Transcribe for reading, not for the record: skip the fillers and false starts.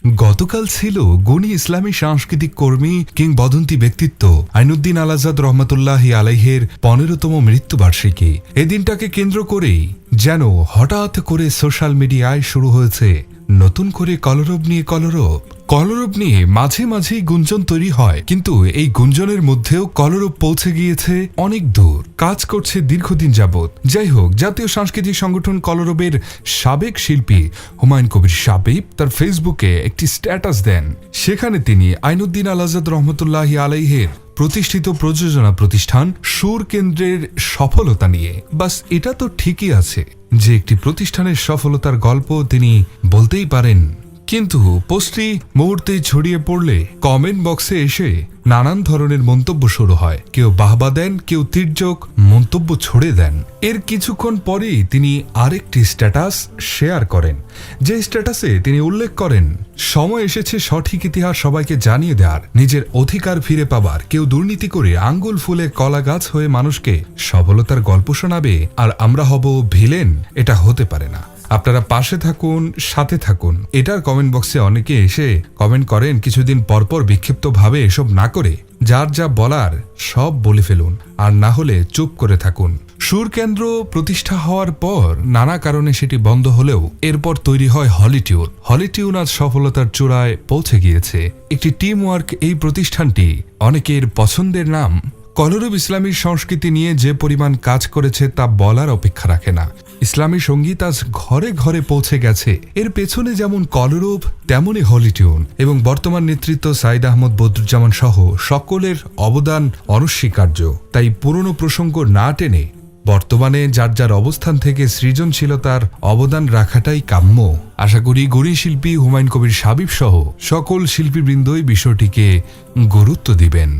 গতকাল ছিল গুণী ইসলামী সাংস্কৃতিক কর্মী কিংবদন্তি ব্যক্তিত্ব আইনুদ্দিন আল আজাদ রহমতুল্লাহি আলাইহের ১৫তম মৃত্যুবার্ষিকী। এ দিনটাকে কেন্দ্র করেই যেন হঠাৎ করে সোশ্যাল মিডিয়ায় শুরু হয়েছে নতুন করে কলরব নিয়ে মাঝে মাঝেই গুঞ্জন তৈরি হয়, কিন্তু এই গুঞ্জনের মধ্যেও কলরব পৌঁছে গিয়েছে অনেক দূর, কাজ করছে দীর্ঘদিন যাবৎ। যাই হোক, জাতীয় সাংস্কৃতিক সংগঠন কলরবের সাবেক শিল্পী হুমায়ুন কবির সাবিব তার ফেসবুকে একটি স্ট্যাটাস দেন। সেখানে তিনি আইনুদ্দিন আল আজাদ রহমতুল্লাহি আলাইহের প্রতিষ্ঠিত প্রযোজনা প্রতিষ্ঠান সুর কেন্দ্রের সফলতা নিয়ে, বাস এটা তো ঠিকই আছে যে একটি প্রতিষ্ঠানের সফলতার গল্প তিনি বলতেই পারেন, কিন্তু পোস্টটি মুহূর্তেই ছড়িয়ে পড়লে কমেন্ট বক্সে এসে নানান ধরনের মন্তব্য শুরু হয়। কেউ বাহবা দেন, কেউ তির্যক মন্তব্য ছড়ে দেন। এর কিছুক্ষণ পরেই তিনি আরেকটি স্ট্যাটাস শেয়ার করেন, যে স্ট্যাটাসে তিনি উল্লেখ করেন, সময় এসেছে সঠিক ইতিহাস সবাইকে জানিয়ে দেওয়ার, নিজের অধিকার ফিরে পাবার। কেউ দুর্নীতি করে আঙ্গুল ফুলে কলা গাছ হয়ে মানুষকে সফলতার গল্প শোনাবে আর আমরা হব ভিলেন, এটা হতে পারে না। আপনারা পাশে থাকুন, সাথে থাকুন। এটার কমেন্ট বক্সে অনেকে এসে কমেন্ট করেন, কিছুদিন পরপর বিক্ষিপ্তভাবে এসব না করে যার যা বলার সব বলে ফেলুন, আর না হলে চুপ করে থাকুন। সুর কেন্দ্র প্রতিষ্ঠা হওয়ার পর নানা কারণে সেটি বন্ধ হলেও এরপর তৈরি হয় হলিটিউন আজ সফলতার চূড়ায় পৌঁছে গিয়েছে। একটি টিম ওয়ার্ক এই প্রতিষ্ঠানটি অনেকের পছন্দের নাম। কলরব ইসলামী সংস্কৃতি নিয়ে যে পরিমাণ কাজ করেছে তা বলার অপেক্ষা রাখে না। ইসলামী সঙ্গীত আজ ঘরে ঘরে পৌঁছে গেছে। এর পেছনে যেমন কলরব, তেমনই হলিটিউন এবং বর্তমান নেতৃত্ব সাইদ আহমদ বদরুজ্জামান সহ সকলের অবদান অনস্বীকার্য। তাই পুরনো প্রসঙ্গ না টেনে বর্তমানে যার যার অবস্থান থেকে সৃজনশীলতার অবদান রাখাটাই কাম্য। আশা করি গুণী শিল্পী হুমায়ুন কবির সাবিব সহ সকল শিল্পীবৃন্দই বিষয়টিকে গুরুত্ব দিবেন।